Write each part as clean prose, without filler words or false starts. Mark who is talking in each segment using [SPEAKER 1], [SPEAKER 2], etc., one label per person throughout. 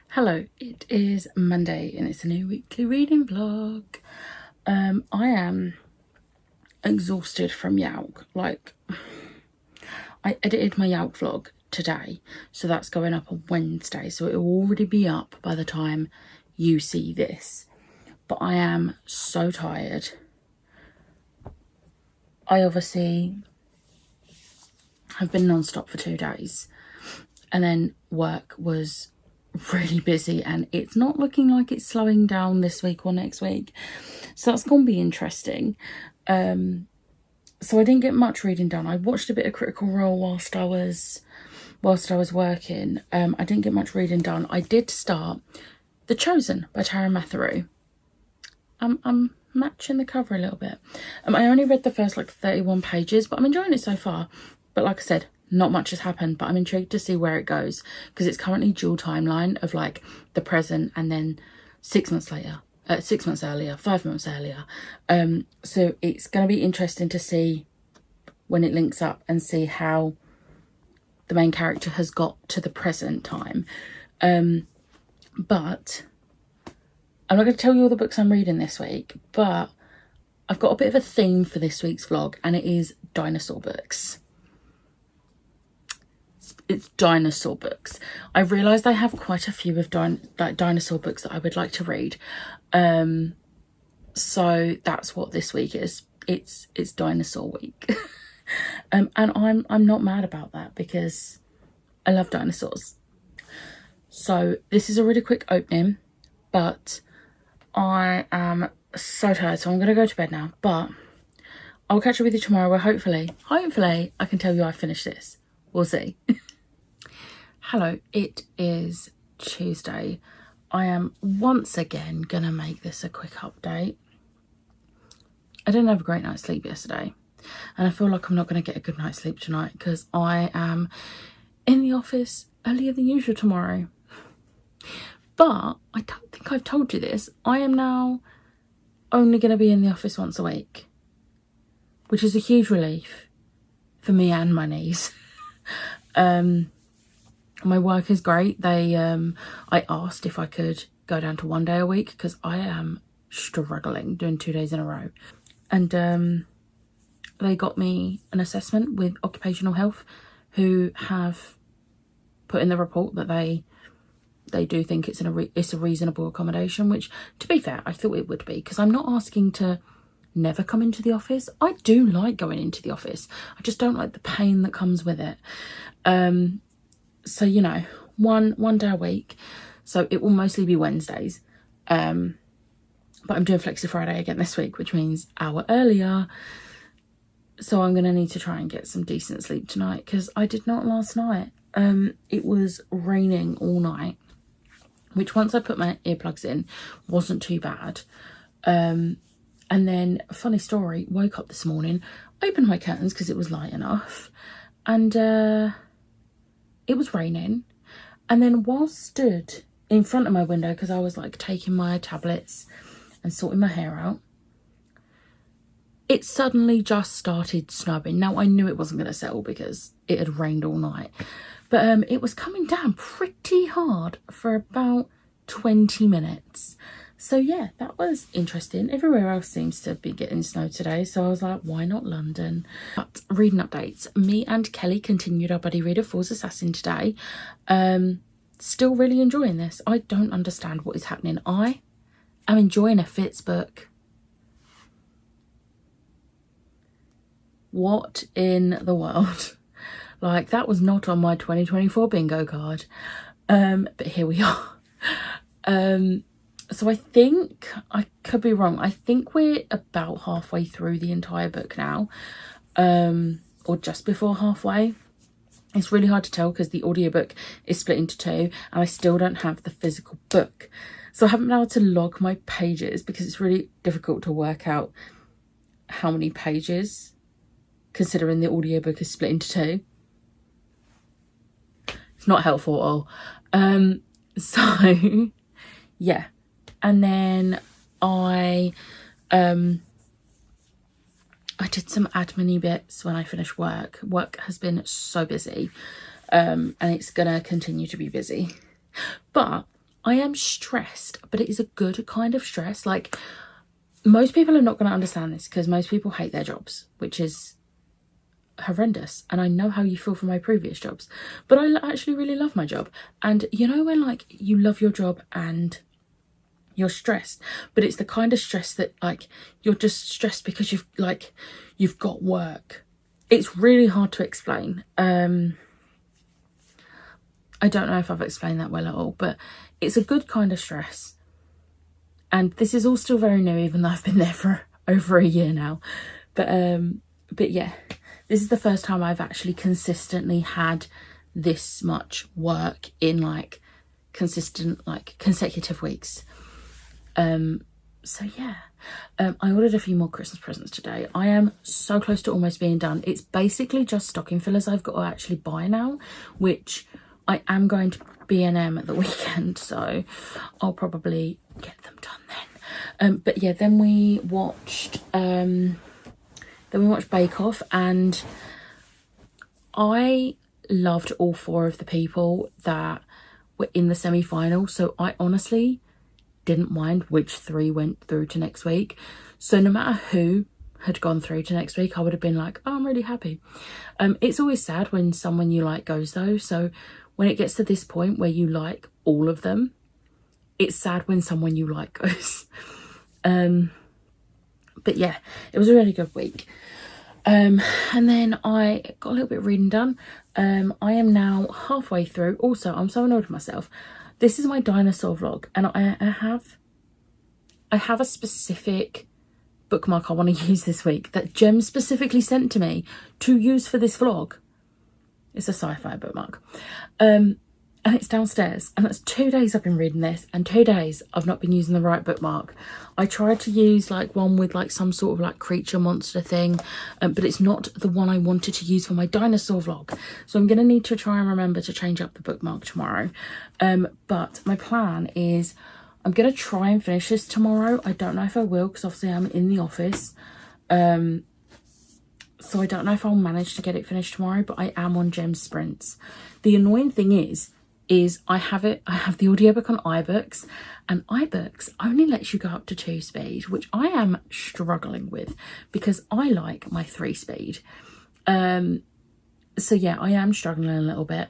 [SPEAKER 1] Hello, it is Monday and it's a new weekly reading vlog. I am exhausted from Yauk. I edited my Yauk vlog today, so that's going up on Wednesday, so it will already be up by the time you see this. But I am so tired. I obviously have been non-stop for 2 days, and then work was really busy and it's not looking like it's slowing down this week or next week, so that's gonna be interesting. So I didn't get much reading done. I watched a bit of Critical Role whilst I was working. I didn't get much reading done. I did start The Chosen by Tara Matheru. I'm matching the cover a little bit. I only read the first 31 pages, but I'm enjoying it so far. But like I said, not much has happened, but I'm intrigued to see where it goes, because it's currently dual timeline of the present and then 6 months later, 6 months earlier, 5 months earlier. So it's going to be interesting to see when it links up and see how the main character has got to the present time. But I'm not going to tell you all the books I'm reading this week, but I've got a bit of a theme for this week's vlog, and it is dinosaur books. It's dinosaur books. I realised I have quite a few of dinosaur books that I would like to read. So that's what this week is. It's dinosaur week. And I'm not mad about that, because I love dinosaurs. So this is a really quick opening, but I am so tired, so I'm going to go to bed now. But I'll catch up with you tomorrow where hopefully I can tell you I finished this. We'll see. Hello, it is Tuesday. I am once again going to make this a quick update. I didn't have a great night's sleep yesterday, and I feel like I'm not going to get a good night's sleep tonight, because I am in the office earlier than usual tomorrow. But I don't think I've told you this. I am now only going to be in the office once a week, which is a huge relief for me and my knees. My work is great. I asked if I could go down to 1 day a week, because I am struggling doing 2 days in a row. And they got me an assessment with occupational health, who have put in the report that they do think it's a reasonable accommodation, which, to be fair, I thought it would be, because I'm not asking to never come into the office. I do like going into the office. I just don't like the pain that comes with it. So, you know, one day a week. So it will mostly be Wednesdays. But I'm doing Flexi Friday again this week, which means hour earlier. So I'm going to need to try and get some decent sleep tonight, because I did not last night. It was raining all night, which once I put my earplugs in wasn't too bad. And then, funny story, woke up this morning, opened my curtains because it was light enough, and it was raining. And then while stood in front of my window, because I was taking my tablets and sorting my hair out, it suddenly just started snowing. Now, I knew it wasn't going to settle because it had rained all night, but it was coming down pretty hard for about 20 minutes. So yeah, that was interesting. Everywhere else seems to be getting snow today, so I was like, why not London? But reading updates. Me and Kelly continued our buddy reader Falls Assassin today. Still really enjoying this. I don't understand what is happening. I am enjoying a Fitz book. What in the world? That was not on my 2024 bingo card. But here we are. So I think, I could be wrong, I think we're about halfway through the entire book now, or just before halfway. It's really hard to tell because the audiobook is split into two, and I still don't have the physical book. So I haven't been able to log my pages, because it's really difficult to work out how many pages, considering the audiobook is split into two. It's not helpful at all. So yeah. And then I did some admin-y bits when I finished work. Work has been so busy, and it's gonna continue to be busy. But I am stressed, but it is a good kind of stress. Like, most people are not going to understand this because most people hate their jobs, which is horrendous. And I know how you feel from my previous jobs, but I actually really love my job. And you know when like you love your job and you're stressed, but it's the kind of stress that like you're just stressed because you've got work. It's really hard to explain. I don't know if I've explained that well at all, but it's a good kind of stress. And this is all still very new, even though I've been there for over a year now. But yeah, this is the first time I've actually consistently had this much work in like consistent, like consecutive weeks. So yeah, I ordered a few more Christmas presents today. I am so close to almost being done. It's basically just stocking fillers I've got to actually buy now, which I am going to B&M at the weekend, so I'll probably get them done then. But yeah, then we watched Bake Off, and I loved all 4 of the people that were in the semi-final, so I honestly didn't mind which 3 went through to next week. So no matter who had gone through to next week, I would have been like, oh, I'm really happy. It's always sad when someone you like goes though, so when it gets to this point where you like all of them, it's sad when someone you like goes. But yeah, it was a really good week. And then I got a little bit of reading done. I am now halfway through. Also, I'm so annoyed with myself. This is my dinosaur vlog, and I have a specific bookmark I want to use this week that Jem specifically sent to me to use for this vlog. It's a sci-fi bookmark. And it's downstairs, and that's 2 days I've been reading this, and 2 days I've not been using the right bookmark. I tried to use like one with like some sort of like creature monster thing, but it's not the one I wanted to use for my dinosaur vlog. So I'm going to need to try and remember to change up the bookmark tomorrow. But my plan is I'm going to try and finish this tomorrow. I don't know if I will, because obviously I'm in the office. So I don't know if I'll manage to get it finished tomorrow, but I am on Gem's sprints. The annoying thing is I have the audiobook on iBooks, and iBooks only lets you go up to 2 speed, which I am struggling with because I like my 3 speed. So yeah, I am struggling a little bit,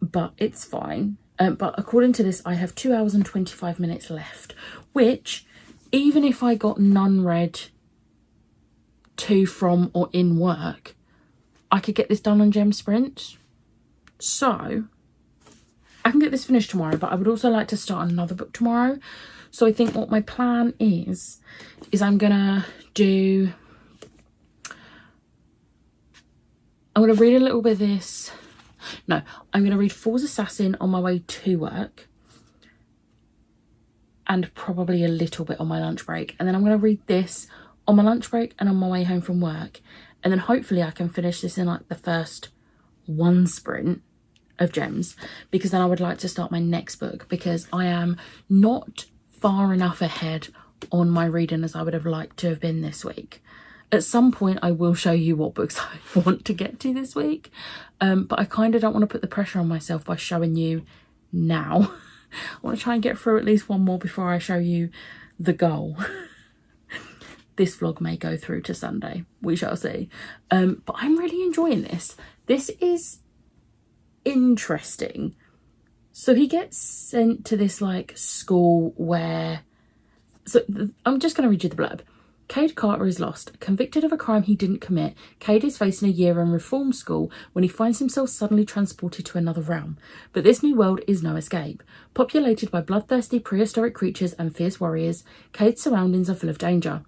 [SPEAKER 1] but it's fine. But according to this, I have 2 hours and 25 minutes left, which even if I got none read to, from, or in work, I could get this done on Gem Sprint. So I can get this finished tomorrow, but I would also like to start another book tomorrow. So I think what my plan is I'm gonna read a little bit of this. No, I'm gonna read Falls Assassin on my way to work, and probably a little bit on my lunch break, and then I'm gonna read this on my lunch break and on my way home from work, and then hopefully I can finish this in like the first 1 sprint of Gems, because then I would like to start my next book, because I am not far enough ahead on my reading as I would have liked to have been this week. At some point I will show you what books I want to get to this week, but I kind of don't want to put the pressure on myself by showing you now. I want to try and get through at least 1 more before I show you the goal. This vlog may go through to Sunday, we shall see. But I'm really enjoying this. This is interesting. So he gets sent to this like school where, I'm just going to read you the blurb. Cade Carter is lost. Convicted of a crime he didn't commit, Cade is facing a year in reform school when he finds himself suddenly transported to another realm. But this new world is no escape. Populated by bloodthirsty prehistoric creatures and fierce warriors, Cade's surroundings are full of danger.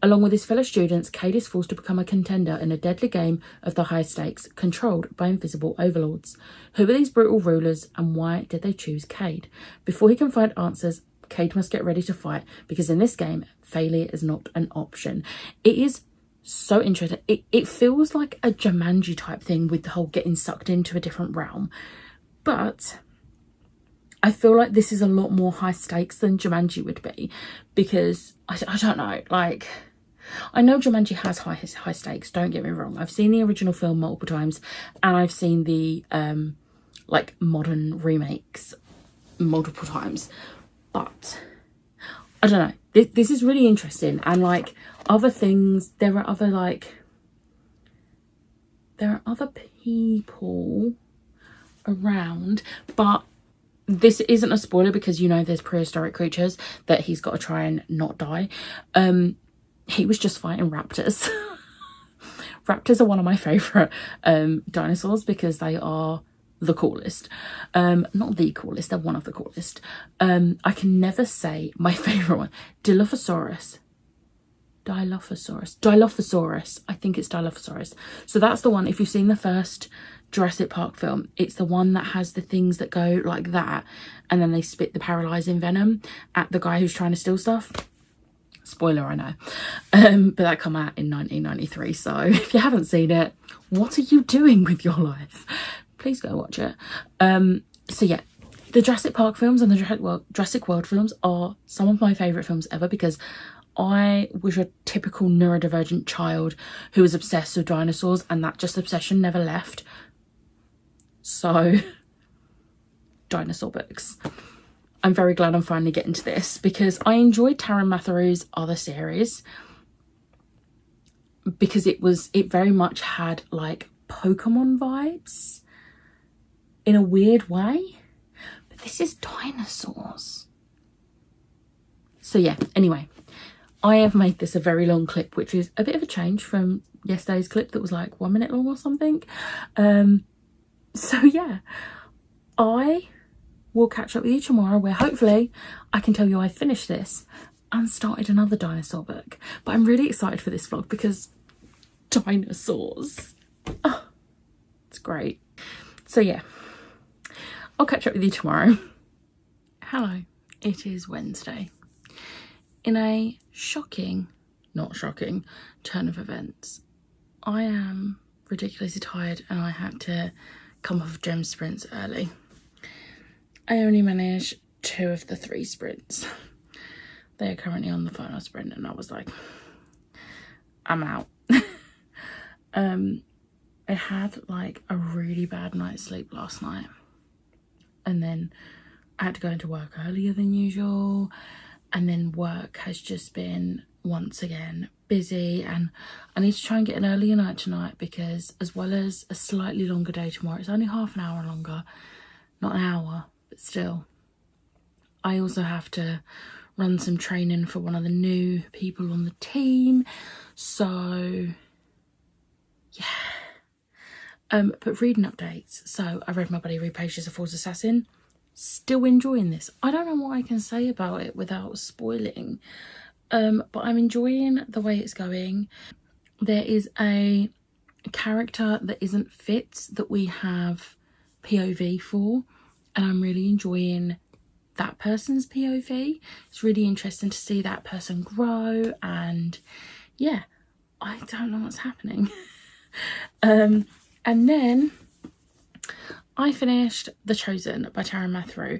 [SPEAKER 1] Along with his fellow students, Cade is forced to become a contender in a deadly game of the high stakes, controlled by invisible overlords. Who are these brutal rulers, and why did they choose Cade? Before he can find answers, Cade must get ready to fight, because in this game, failure is not an option. It is so interesting. It feels like a Jumanji type thing with the whole getting sucked into a different realm. But I feel like this is a lot more high stakes than Jumanji would be, because I don't know, like, I know Jumanji has high stakes, don't get me wrong. I've seen the original film multiple times, and I've seen the like modern remakes multiple times. But I don't know, this is really interesting. And like other things, there are other people around, but this isn't a spoiler because you know there's prehistoric creatures that he's got to try and not die. He was just fighting raptors. Raptors are one of my favorite dinosaurs because they are the coolest. Not the coolest, they're one of the coolest. I can never say my favorite one. Dilophosaurus. I think it's Dilophosaurus. So that's the one, if you've seen the first Jurassic Park film, it's the one that has the things that go like that and then they spit the paralyzing venom at the guy who's trying to steal stuff. Spoiler, I know. But that come out in 1993, so if you haven't seen it, what are you doing with your life? Please go watch it. So yeah, the Jurassic Park films and the Jurassic World films are some of my favourite films ever because I was a typical neurodivergent child who was obsessed with dinosaurs, and that just obsession never left. So, dinosaur books. I'm very glad I'm finally getting to this because I enjoyed Taron Matherew's other series because it very much had like Pokemon vibes in a weird way, but this is dinosaurs. So yeah, anyway, I have made this a very long clip, which is a bit of a change from yesterday's clip that was like 1 minute long or something. So yeah, I will catch up with you tomorrow where hopefully I can tell you I finished this and started another dinosaur book. But I'm really excited for this vlog because dinosaurs. Oh, it's great. So yeah, I'll catch up with you tomorrow. Hello, it is Wednesday. In a not shocking, turn of events, I am ridiculously tired and I had to come off gem sprints early. I only managed 2 of the 3 sprints. They are currently on the final sprint and I was like, I'm out. I had like a really bad night's sleep last night and then I had to go into work earlier than usual, and then work has just been once again busy, and I need to try and get an earlier night tonight because as well as a slightly longer day tomorrow, it's only half an hour longer, not an hour, but still. I also have to run some training for one of the new people on the team, so yeah. But reading updates. So I read my Buddy Reed Pages of Falls Assassin. Still enjoying this. I don't know what I can say about it without spoiling. But I'm enjoying the way it's going. There is a character that isn't Fitz that we have POV for, and I'm really enjoying that person's POV. It's really interesting to see that person grow, and yeah, I don't know what's happening. And then I finished The Chosen by Taron Matherew.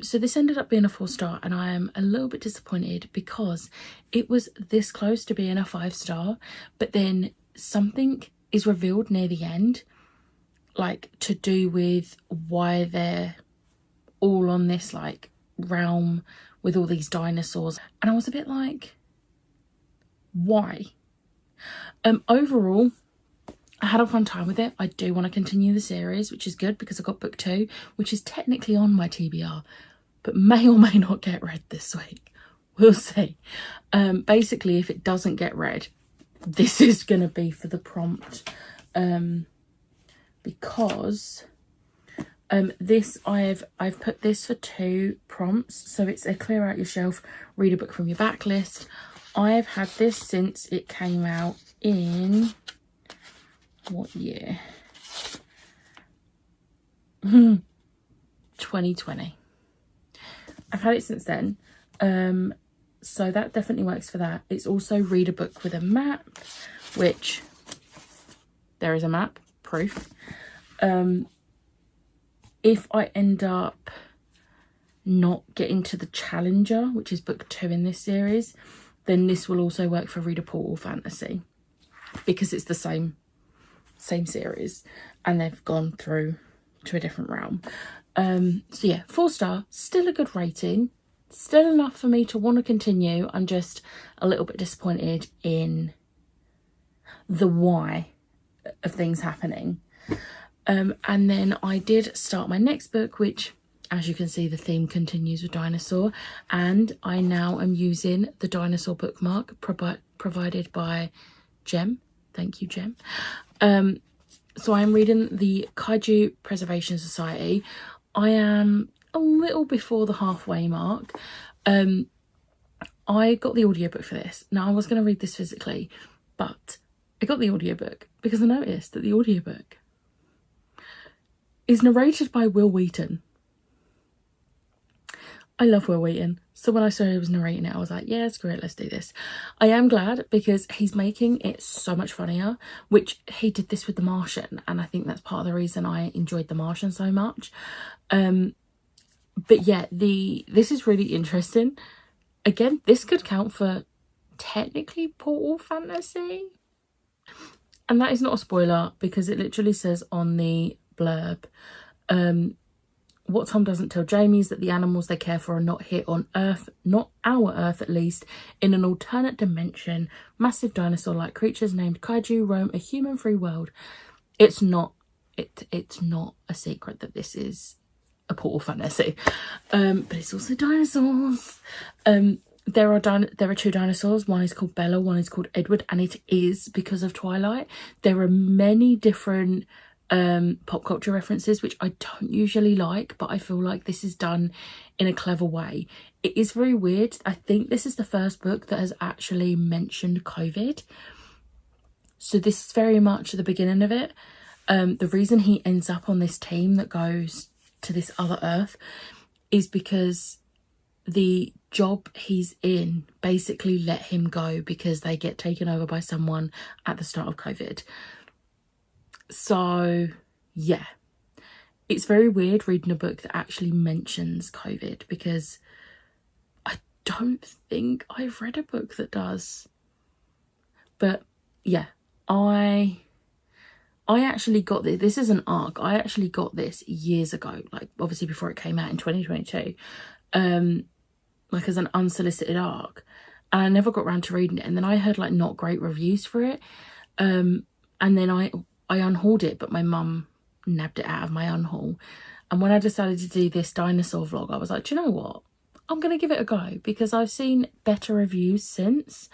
[SPEAKER 1] So this ended up being a 4-star, and I am a little bit disappointed because it was this close to being a 5-star, but then something is revealed near the end, like to do with why they're all on this like realm with all these dinosaurs, and I was a bit like, why? Overall, I had a fun time with it. I do want to continue the series, which is good because I got book 2, which is technically on my TBR, but may or may not get read this week. We'll see. Basically, if it doesn't get read, this is going to be for the prompt, because this I've put this for 2 prompts. So it's a clear out your shelf, read a book from your backlist. I've had this since it came out in what year? 2020. I've had it since then. So that definitely works for that. It's also read a book with a map, which there is a map, proof. If I end up not getting to the Challenger, which is book 2 in this series, then this will also work for Read a Portal Fantasy because it's the same series and they've gone through to a different realm. So yeah, 4-star, still a good rating, still enough for me to want to continue. I'm just a little bit disappointed in the why of things happening. And then I did start my next book, which, as you can see, the theme continues with Dinosaur, and I now am using the Dinosaur bookmark provided by Jem. Thank you, Jem. So I'm reading the Kaiju Preservation Society. I am a little before the halfway mark. I got the audiobook for this. Now, I was going to read this physically, but I got the audiobook because I noticed that the audiobook is narrated by Will Wheaton. I love Will Wheaton. So when I saw he was narrating it, I was like, yeah, screw it, let's do this. I am glad because he's making it so much funnier, which he did this with The Martian. And I think that's part of the reason I enjoyed The Martian so much. But yeah, this is really interesting. Again, this could count for technically portal fantasy. And that is not a spoiler because it literally says on the blurb, what Tom doesn't tell Jamie is that the animals they care for are not here on Earth, not our Earth at least, in an alternate dimension. Massive dinosaur-like creatures named Kaiju roam a human-free world. It's not a secret that this is a portal fantasy, but it's also dinosaurs. There are 2 dinosaurs. One is called Bella, one is called Edward, and it is because of Twilight. There are many different pop culture references, which I don't usually like, but I feel like this is done in a clever way. It is very weird. I think this is the first book that has actually mentioned COVID. So this is very much the beginning of it. The reason he ends up on this team that goes to this other Earth is because the job he's in basically let him go because they get taken over by someone at the start of COVID. So yeah, it's very weird reading a book that actually mentions COVID because I don't think I've read a book that does. But yeah, I actually got this. This is an arc. I actually got this years ago, like obviously before it came out in 2022, like as an unsolicited arc, and I never got around to reading it. And then I heard like not great reviews for it, and then I unhauled it, but my mum nabbed it out of my unhaul. And when I decided to do this dinosaur vlog, I was like, do you know what? I'm going to give it a go because I've seen better reviews since.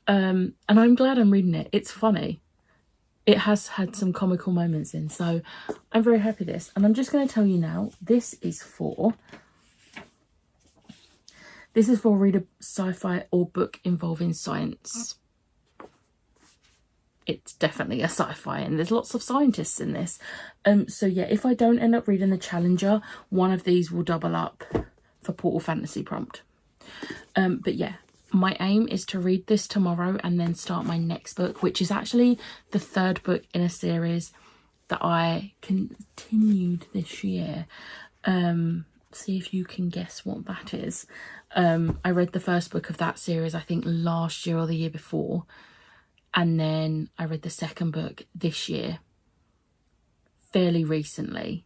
[SPEAKER 1] And I'm glad I'm reading it. It's funny. It has had some comical moments in, so I'm very happy with this. And I'm just going to tell you now, this is for read a sci-fi or book involving science. It's definitely a sci-fi and there's lots of scientists in this. So yeah, if I don't end up reading the Challenger, one of these will double up for Portal Fantasy prompt. But yeah, my aim is to read this tomorrow and then start my next book, which is actually the 3rd book in a series that I continued this year. See if you can guess what that is. I read the 1st book of that series, I think last year or the year before. And then I read the 2nd book this year, fairly recently.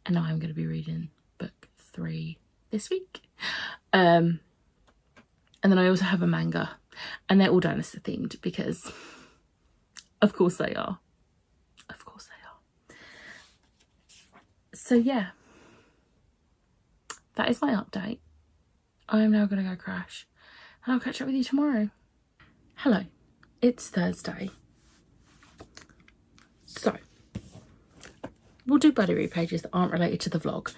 [SPEAKER 1] And now I'm going to be reading book 3 this week. And then I also have a manga. And they're all dinosaur themed because of course they are. Of course they are. So yeah, that is my update. I am now going to go crash. And I'll catch up with you tomorrow. Hello. It's Thursday. So, we'll do buddy read pages that aren't related to the vlog.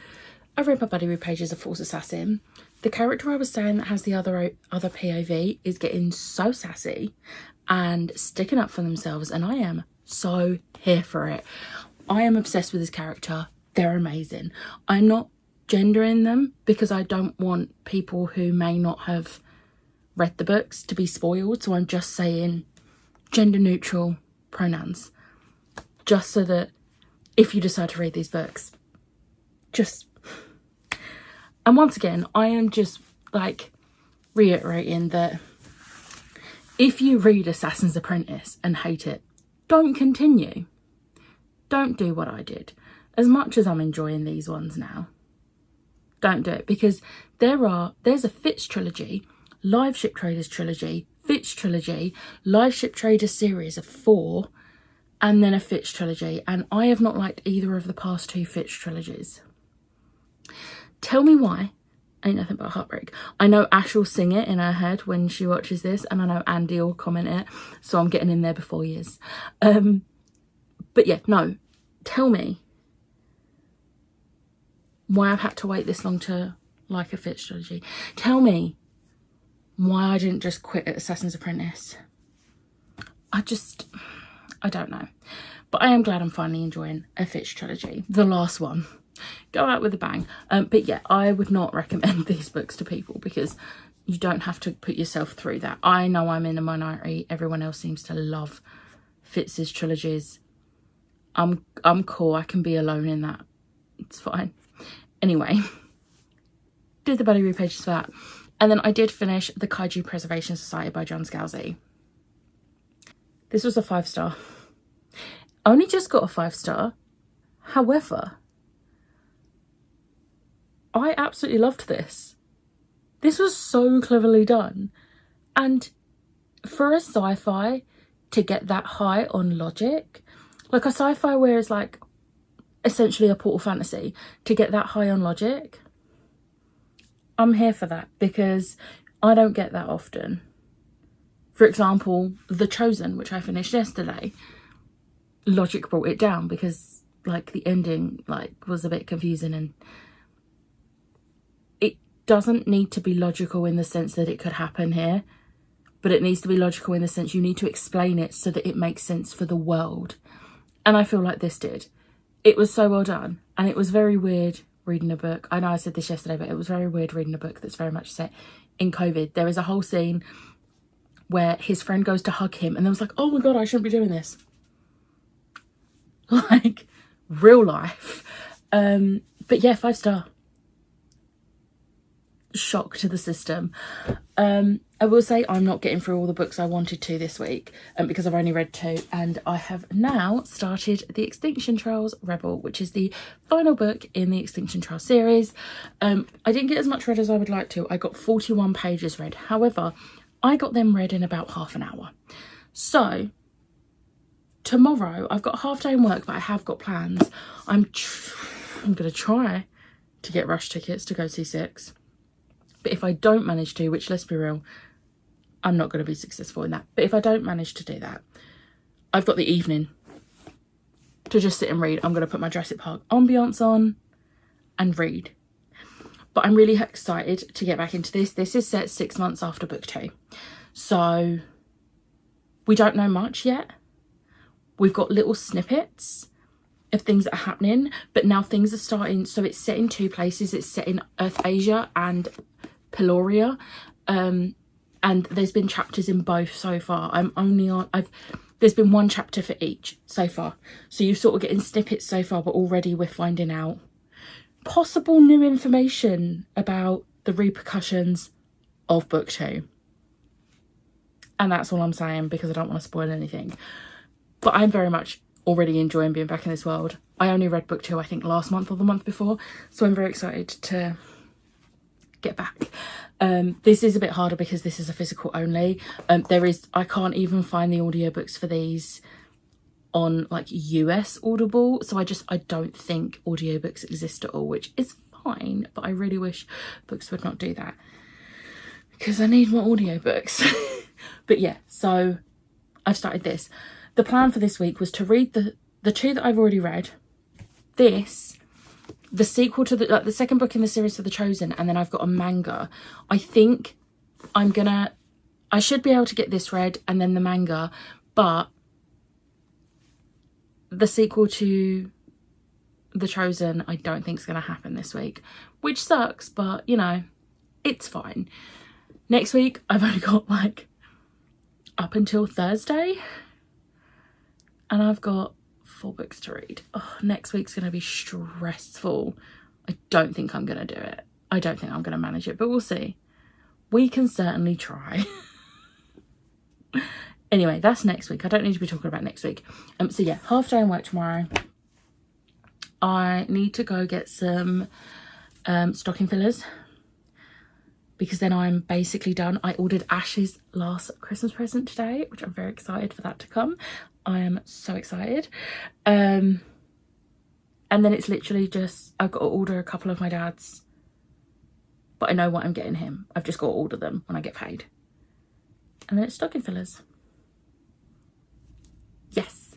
[SPEAKER 1] I read my buddy read pages of False Assassin. The character I was saying that has the other POV is getting so sassy and sticking up for themselves, and I am so here for it. I am obsessed with this character. They're amazing. I'm not gendering them because I don't want people who may not have read the books to be spoiled, so I'm just saying gender neutral pronouns, just so that if you decide to read these books, and once again, I am just like reiterating that if you read Assassin's Apprentice and hate it, don't continue. Don't do what I did. as much as I'm enjoying these ones now, don't do it, because there's a Fitz trilogy, Live Ship Traders trilogy, Fitz trilogy, Live Ship Traders series of 4, and then a Fitz trilogy, and I have not liked either of the past 2 Fitz trilogies. Tell me why. Ain't nothing but heartbreak. I know Ash will sing it in her head when she watches this, and I know Andy will comment it, so I'm getting in there before years. But yeah, no, tell me why I've had to wait this long to like a Fitz trilogy. Tell me why I didn't just quit at Assassin's Apprentice. I don't know. But I am glad I'm finally enjoying a Fitz trilogy. The last one. Go out with a bang. But yeah, I would not recommend these books to people, because you don't have to put yourself through that. I know I'm in a minority. Everyone else seems to love Fitz's trilogies. I'm cool. I can be alone in that. It's fine. Anyway, did the Buddy Read pages for that. And then I did finish The Kaiju Preservation Society by John Scalzi. This was a 5-star. Only just got a 5-star. However, I absolutely loved this. This was so cleverly done. And for a sci-fi to get that high on logic, like a sci-fi where it's like essentially a portal fantasy, to get that high on logic, I'm here for that, because I don't get that often. For example, The Chosen, which I finished yesterday, logic brought it down because like the ending was a bit confusing, and it doesn't need to be logical in the sense that it could happen here, but it needs to be logical in the sense you need to explain it so that it makes sense for the world. And I feel like this did. It was so well done, and it was very weird reading a book. I know I said this yesterday, but it was very weird reading a book that's very much set in COVID. There is a whole scene where his friend goes to hug him, and there was like, oh my god, I shouldn't be doing this. Like, real life. But yeah, 5-star. Shock to the system. I will say I'm not getting through all the books I wanted to this week, because I've only read 2, and I have now started The Extinction Trials Rebel, which is the final book in the Extinction Trials series. I didn't get as much read as I would like to. I got 41 pages read. However, I got them read in about half an hour. So tomorrow I've got a half day in work, but I have got plans. I'm going to try to get rush tickets to go see 6. But if I don't manage to, which, let's be real, I'm not going to be successful in that. But if I don't manage to do that, I've got the evening to just sit and read. I'm going to put my Jurassic Park ambiance on and read. But I'm really excited to get back into this. This is set 6 months after book 2. So we don't know much yet. We've got little snippets of things that are happening, but now things are starting. So it's set in 2 places. It's set in Earth Asia and Peloria, and there's been chapters in both so far. There's been 1 chapter for each so far, so you're sort of getting snippets so far, but already we're finding out possible new information about the repercussions of book 2, and that's all I'm saying, because I don't want to spoil anything. But I'm very much already enjoying being back in this world. I only read book 2 I think last month or the month before, so I'm very excited to get back. This is a bit harder because this is a physical only. I can't even find the audiobooks for these on like US Audible, so I don't think audiobooks exist at all, which is fine, but I really wish books would not do that, because I need more audiobooks. But yeah, so I've started this. The plan for this week was to read the 2 that I've already read, the sequel to the second book in the series for The Chosen, and then I've got a manga. I think I should be able to get this read and then the manga, but the sequel to The Chosen I don't think is going to happen this week, which sucks, but you know, it's fine. Next week I've only got like up until Thursday, and I've got 4 books to read. Oh, next week's going to be stressful. I don't think I'm going to do it. I don't think I'm going to manage it, but we'll see. We can certainly try. Anyway, that's next week. I don't need to be talking about next week. So yeah, half day in work tomorrow. I need to go get some stocking fillers, because then I'm basically done. I ordered Ash's last Christmas present today, which I'm very excited for that to come. I am so excited. And then it's literally just, I've got to order a couple of my dad's, but I know what I'm getting him. I've just got to order them when I get paid. And then it's stocking fillers. Yes.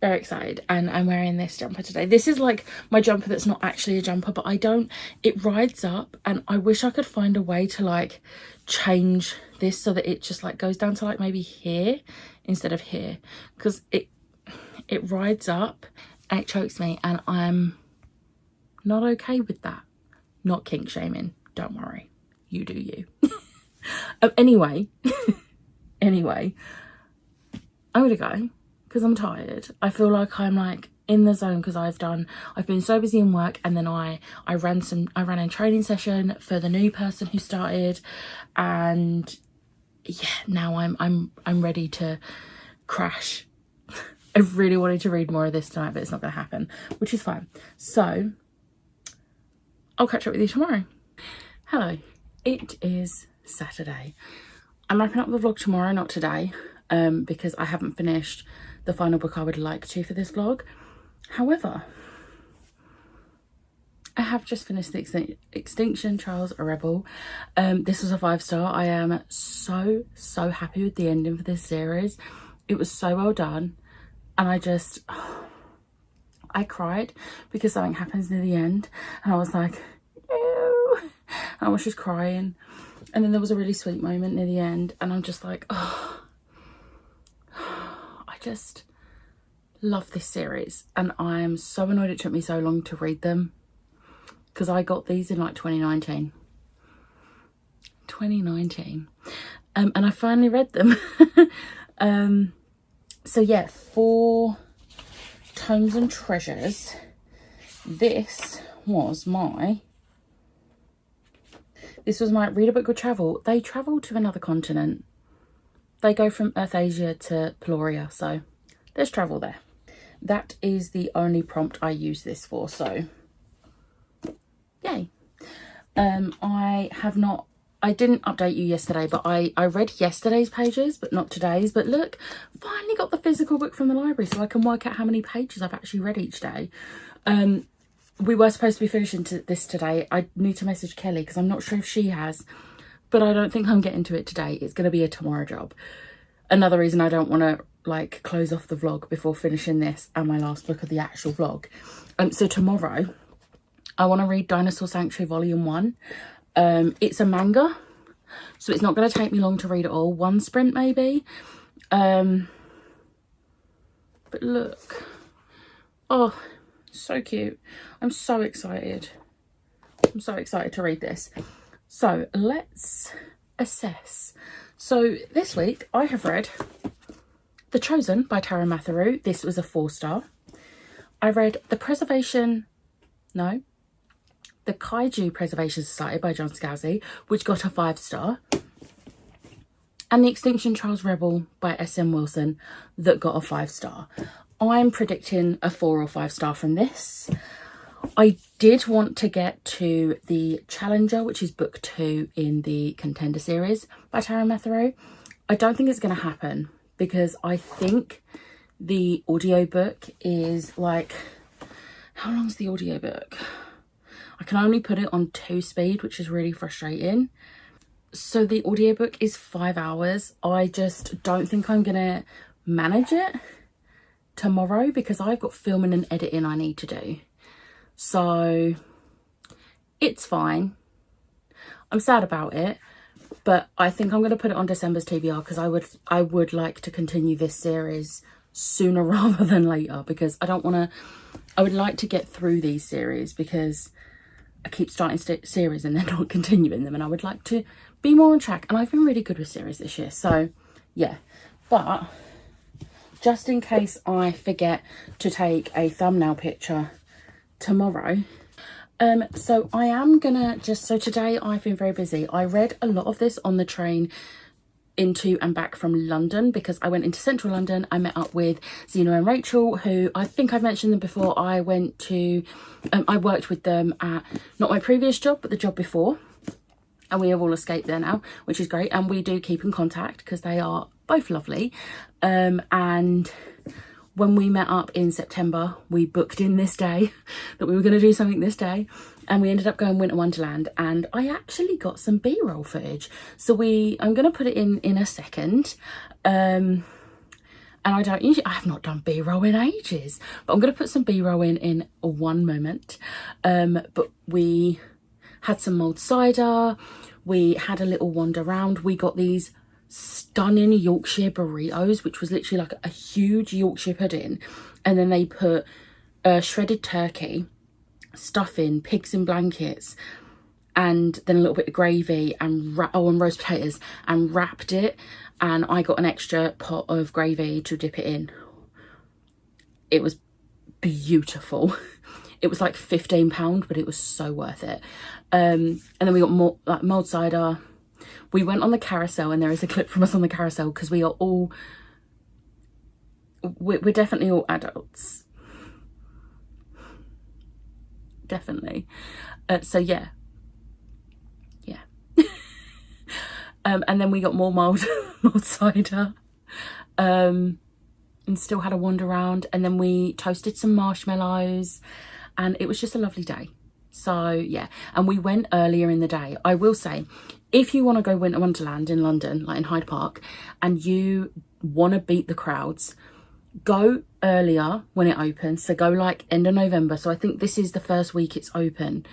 [SPEAKER 1] Very excited. And I'm wearing this jumper today. This is like my jumper that's not actually a jumper, but it rides up, and I wish I could find a way to like change this so that it just like goes down to like maybe here instead of here, because it rides up and it chokes me, and I'm not okay with that. Not kink shaming, don't worry, you do you. Anyway, I'm gonna go because I'm tired. I feel like I'm like in the zone because I've been so busy in work, and then I ran a training session for the new person who started, and yeah, now I'm ready to crash. I really wanted to read more of this tonight, but it's not gonna happen, which is fine. So I'll catch up with you tomorrow. Hello, it is Saturday. I'm wrapping up the vlog tomorrow, not today, because I haven't finished the final book I would like to for this vlog. However, I have just finished the Extinction Charles a Rebel. This was a 5-star. I am so happy with the ending for this series. It was so well done, and I cried because something happens near the end, and I was like, ew. And I was just crying, and then there was a really sweet moment near the end, and I'm just like, oh, I just love this series, and I'm so annoyed it took me so long to read them, because I got these in like 2019, and I finally read them. So yeah, for Tomes and Treasures, this was my Read a Book Would Travel. They travel to another continent. They go from Earthasia to Peloria, so there's travel there. That is the only prompt I use this for, so yay. I didn't update you yesterday, but I read yesterday's pages, but not today's. But look, finally got the physical book from the library, so I can work out how many pages I've actually read each day. We were supposed to be finishing this today. I need to message Kelly because I'm not sure if she has, but I don't think I'm getting to it today. It's going to be a tomorrow job. Another reason I don't want to like close off the vlog before finishing this and my last book of the actual vlog. So tomorrow I want to read Dinosaur Sanctuary Volume 1. It's a manga, so it's not going to take me long to read it all. One sprint maybe. But look, oh, so cute. I'm so excited. I'm so excited to read this. So let's assess. So this week I have read The Chosen by Tara Matharu. This was a 4-star. I read The Kaiju Preservation Society by John Scalzi, which got a 5-star. And The Extinction Charles Rebel by S.M. Wilson, that got a 5-star. I'm predicting a 4 or 5-star from this. I did want to get to The Challenger, which is book 2 in the Contender series by Tara Matharu. I don't think it's going to happen because I think the audiobook is like, how long's the audiobook? I can only put it on 2 speed, which is really frustrating. So the audiobook is 5 hours. I just don't think I'm going to manage it tomorrow because I've got filming and editing I need to do. So it's fine. I'm sad about it, but I think I'm going to put it on December's TBR because I would like to continue this series sooner rather than later, because I would like to get through these series because I keep starting series and then not continuing them, and I would like to be more on track, and I've been really good with series this year, so yeah. But just in case I forget to take a thumbnail picture tomorrow, so I am gonna so today I've been very busy. I read a lot of this on the train into and back from London, because I went into central London. I met up with Zena and Rachel, who I think I've mentioned them before. I went to I worked with them at not my previous job but the job before, and we have all escaped there now, which is great, and we do keep in contact because they are both lovely. And when we met up in September, we booked in this day that we were going to do something this day, and we ended up going Winter Wonderland, and I actually got some B-roll footage. So I'm going to put it in a second. And I have not done B-roll in ages, but I'm going to put some B-roll in one moment. But we had some mulled cider, we had a little wander around, we got these stunning Yorkshire burritos, which was literally like a huge Yorkshire pudding, and then they put shredded turkey, stuffing, pigs in blankets, and then a little bit of gravy and roast potatoes, and wrapped it, and I got an extra pot of gravy to dip it in. It was beautiful. It was like £15, but it was so worth it. And then we got more like mulled cider. We went on the carousel, and there is a clip from us on the carousel because we are all, we're definitely all adults. Definitely. So yeah. And then we got more mulled cider, and still had a wander around, and then we toasted some marshmallows, and it was just a lovely day. So yeah, and we went earlier in the day. I will say, if you want to go Winter Wonderland in London, like in Hyde Park, and you want to beat the crowds, go earlier when it opens. So go like end of November. So I think this is the first week it's open,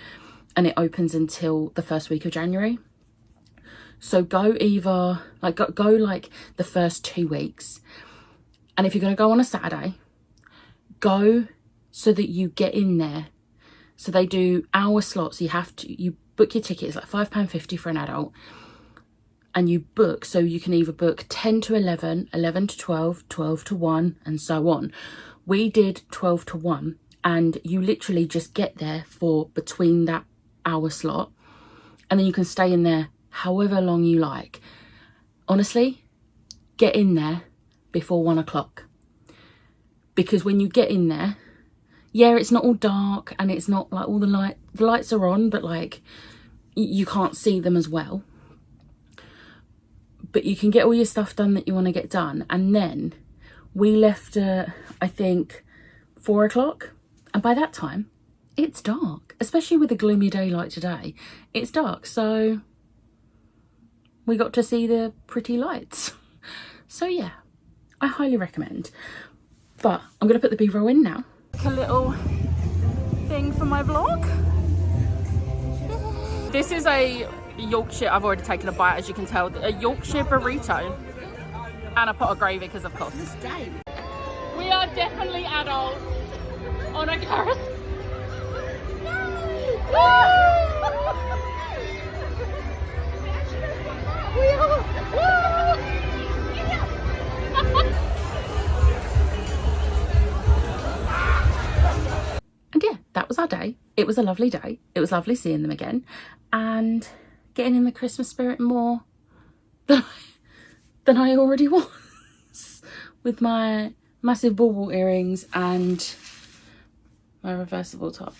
[SPEAKER 1] and it opens until the first week of January. So go either like go like the first 2 weeks, and if you're going to go on a Saturday, go so that you get in there. So they do hour slots. You book your ticket. It's like £5.50 for an adult, and you book, so you can either book 10 to 11, 11 to 12, 12 to 1, and so on. We did 12 to 1, and you literally just get there for between that hour slot, and then you can stay in there however long you like. Honestly, get in there before 1 o'clock, because when you get in there, yeah, it's not all dark, and it's not like all the lights are on, but like you can't see them as well, but you can get all your stuff done that you want to get done. And then we left at I think 4 o'clock, and by that time it's dark, especially with a gloomy day like today. It's dark, so we got to see the pretty lights. So yeah, I highly recommend. But I'm going to put the B-roll in now. A little thing for my vlog. This is a Yorkshire, I've already taken a bite as you can tell, a Yorkshire burrito and a pot of gravy because of course. We are definitely adults on a carousel. We are. And yeah, that was our day. It was a lovely day. It was lovely seeing them again and getting in the Christmas spirit more than I already was, with my massive bauble earrings and my reversible top.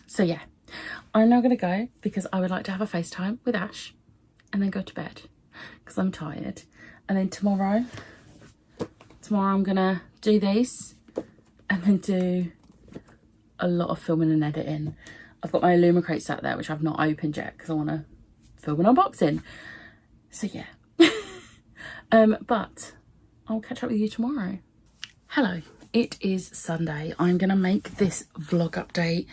[SPEAKER 1] So yeah, I'm now going to go because I would like to have a FaceTime with Ash and then go to bed because I'm tired. And then tomorrow I'm going to do these and then do a lot of filming and editing. I've got my Illumicrate sat there, which I've not opened yet because I want to film an unboxing. So yeah. But I'll catch up with you tomorrow. Hello, it is Sunday. I'm going to make this vlog update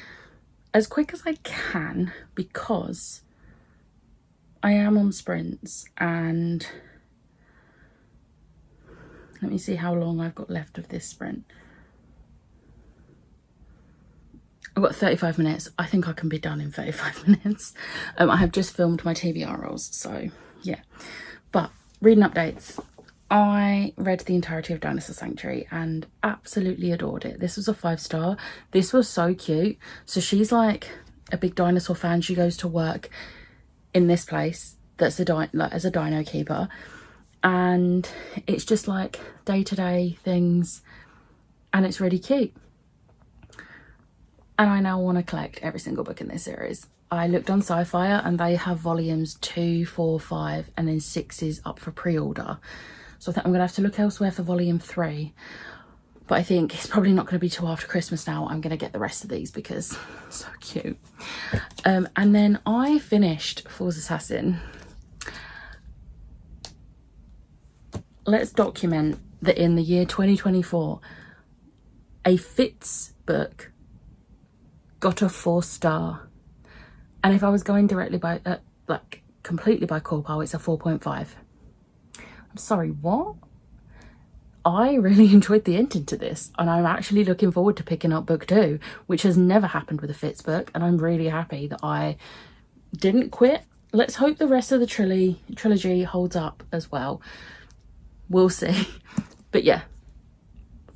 [SPEAKER 1] as quick as I can because I am on sprints, and let me see how long I've got left of this sprint. I've got 35 minutes. I think I can be done in 35 minutes. I have just filmed my TBR rolls, so yeah. But reading updates. I read the entirety of Dinosaur Sanctuary and absolutely adored it. This was a 5-star. This was so cute. So she's like a big dinosaur fan. She goes to work in this place that's as a dino keeper, and it's just like day-to-day things, and it's really cute. And I now want to collect every single book in this series. I looked on Sci-Fi and they have volumes 2, 4, 5 and then 6 is up for pre-order. So I think I'm going to have to look elsewhere for volume 3. But I think it's probably not going to be till after Christmas now. I'm going to get the rest of these because so cute. And then I finished Fool's Assassin. Let's document that in the year 2024, a Fitz book got a 4-star. And if I was going directly by, like completely by Corpo, it's a 4.5. I'm sorry, what? I really enjoyed the ending to this, and I'm actually looking forward to picking up book 2, which has never happened with a Fitz book, and I'm really happy that I didn't quit. Let's hope the rest of the trilogy holds up as well. We'll see. But yeah,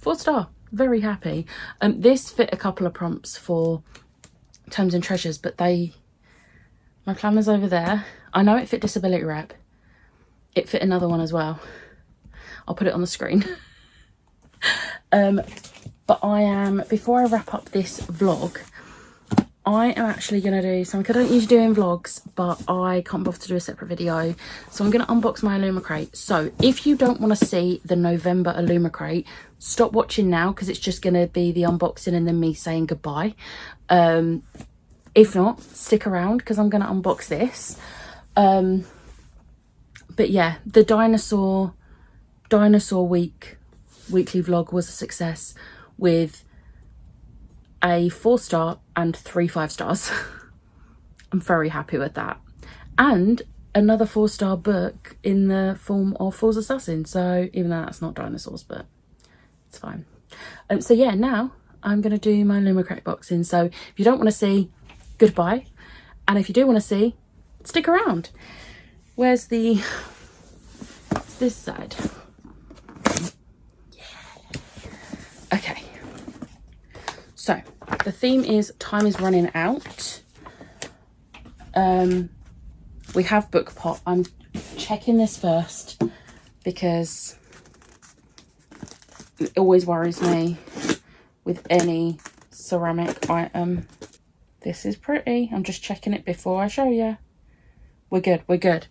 [SPEAKER 1] 4-star, very happy. This fit a couple of prompts for Tomes and Treasures, but my planner's over there. I know it fit Disability Rep. It fit another one as well. I'll put it on the screen. But before I wrap up this vlog, I am actually going to do something I don't usually do in vlogs, but I can't bother to do a separate video. So I'm going to unbox my Illumicrate. So if you don't want to see the November Illumicrate, stop watching now, because it's just going to be the unboxing and then me saying goodbye. If not, stick around because I'm going to unbox this. But yeah, the Dinosaur weekly vlog was a success with a 4-star and 3 5-stars. I'm very happy with that. And another 4-star book in the form of Fool's Assassin. So even though that's not dinosaurs, but it's fine. So yeah, now I'm going to do my Illumicrate boxing. So if you don't want to see, goodbye. And if you do want to see, stick around. Where's this side? Okay, so the theme is time is running out. We have book pot. I'm checking this first because it always worries me with any ceramic item. This is pretty. I'm just checking it before I show you. We're good, we're good.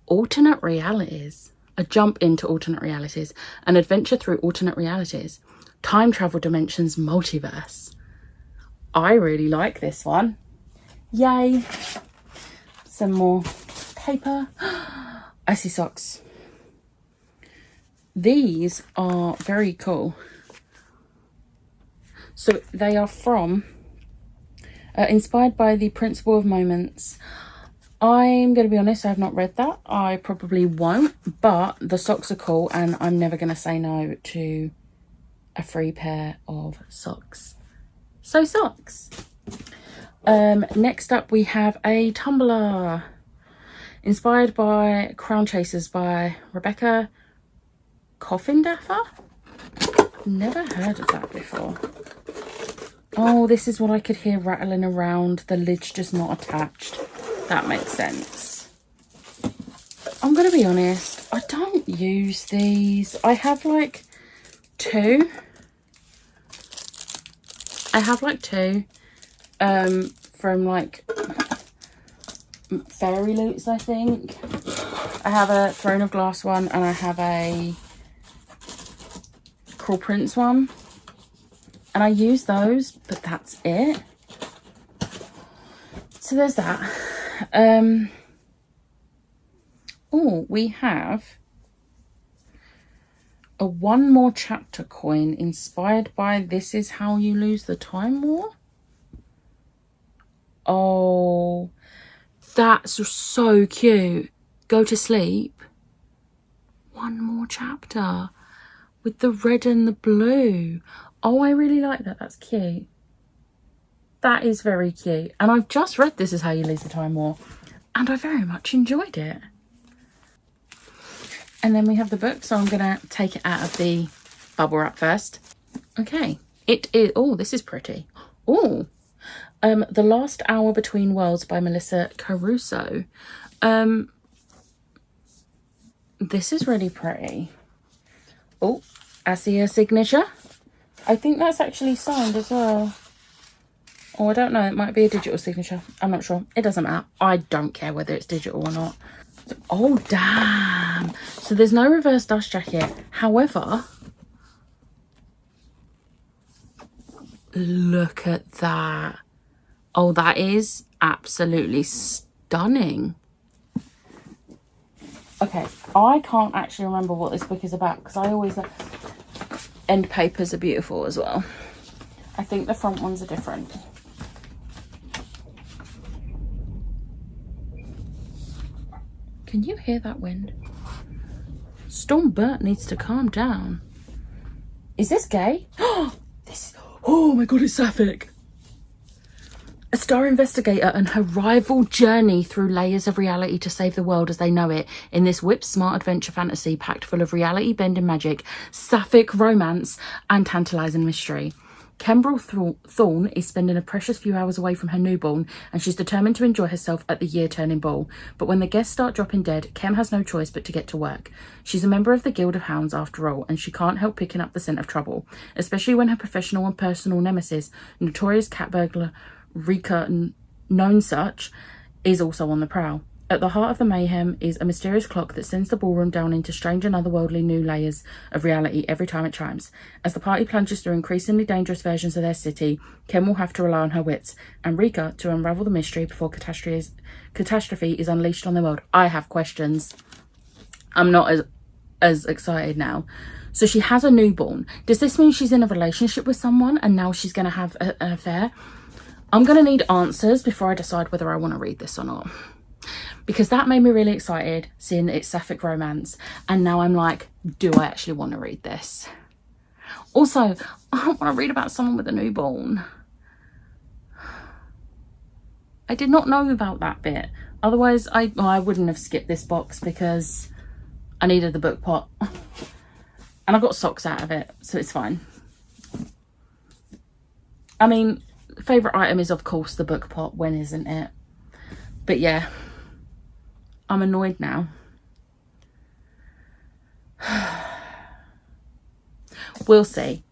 [SPEAKER 1] Alternate realities. A jump into alternate realities. An adventure through alternate realities. Time travel dimensions multiverse. I really like this one. Yay. Some more paper. Icy socks. These are very cool. So they are from inspired by the Principle of Moments. I'm going to be honest, I have not read that. I probably won't, but the socks are cool and I'm never going to say no to a free pair of socks. So socks. Next up we have a tumbler inspired by Crown Chasers by Rebecca Coffindaffer. Never heard of that before. Oh, this is what I could hear rattling around. The lid's just not attached. That makes sense. I'm going to be honest, I don't use these. I have like 2. I have like 2 from like Fairy Loots, I think. I have a Throne of Glass one and I have a Cruel Prince one. And I use those, but that's it. So there's that. Oh, we have a One More Chapter coin inspired by This Is How You Lose the Time War. Oh, that's so cute. Go to sleep. One more chapter with the red and the blue. Oh, I really like that. That's cute. That is very cute. And I've just read This Is How You Lose the Time War and I very much enjoyed it. And then we have the book, so I'm going to take it out of the bubble wrap first. Okay, it is, oh, this is pretty. Oh, The Last Hour Between Worlds by Melissa Caruso. This is really pretty. Oh, I see a signature. I think that's actually signed as well. Oh, I don't know. It might be a digital signature. I'm not sure. It doesn't matter. I don't care whether it's digital or not. Oh, damn. So there's no reverse dust jacket. However, look at that. Oh, that is absolutely stunning. Okay, I can't actually remember what this book is about because I always... End papers are beautiful as well. I think the front ones are different. Can you hear that wind? Storm Bert needs to calm down. Is this gay? Oh my god, it's sapphic. A star investigator and her rival journey through layers of reality to save the world as they know it in this whip-smart adventure fantasy packed full of reality-bending magic, sapphic romance and tantalising mystery. Kembrel Thorne is spending a precious few hours away from her newborn and she's determined to enjoy herself at the year-turning ball. But when the guests start dropping dead, Kem has no choice but to get to work. She's a member of the Guild of Hounds after all, and she can't help picking up the scent of trouble, especially when her professional and personal nemesis, notorious cat burglar Rika, known such, is also on the prowl. At the heart of the mayhem is a mysterious clock that sends the ballroom down into strange and otherworldly new layers of reality every time it chimes. As the party plunges through increasingly dangerous versions of their city, Kem will have to rely on her wits and Rika to unravel the mystery before catastrophe is unleashed on the world. I have questions. I'm not as excited now. So she has a newborn. Does this mean she's in a relationship with someone and now she's going to have an affair? I'm going to need answers before I decide whether I want to read this or not. Because that made me really excited, seeing that it's sapphic romance. And now I'm like, do I actually want to read this? Also, I don't want to read about someone with a newborn. I did not know about that bit. Otherwise, I wouldn't have skipped this box because I needed the book pot. And I got socks out of it, so it's fine. I mean, favourite item is, of course, the book pot. When isn't it? But yeah, I'm annoyed now. We'll see.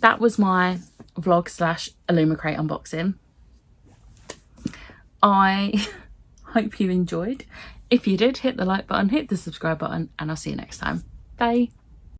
[SPEAKER 1] That was my vlog / Illumicrate unboxing. I hope you enjoyed. If you did, hit the like button, hit the subscribe button, and I'll see you next time. Bye.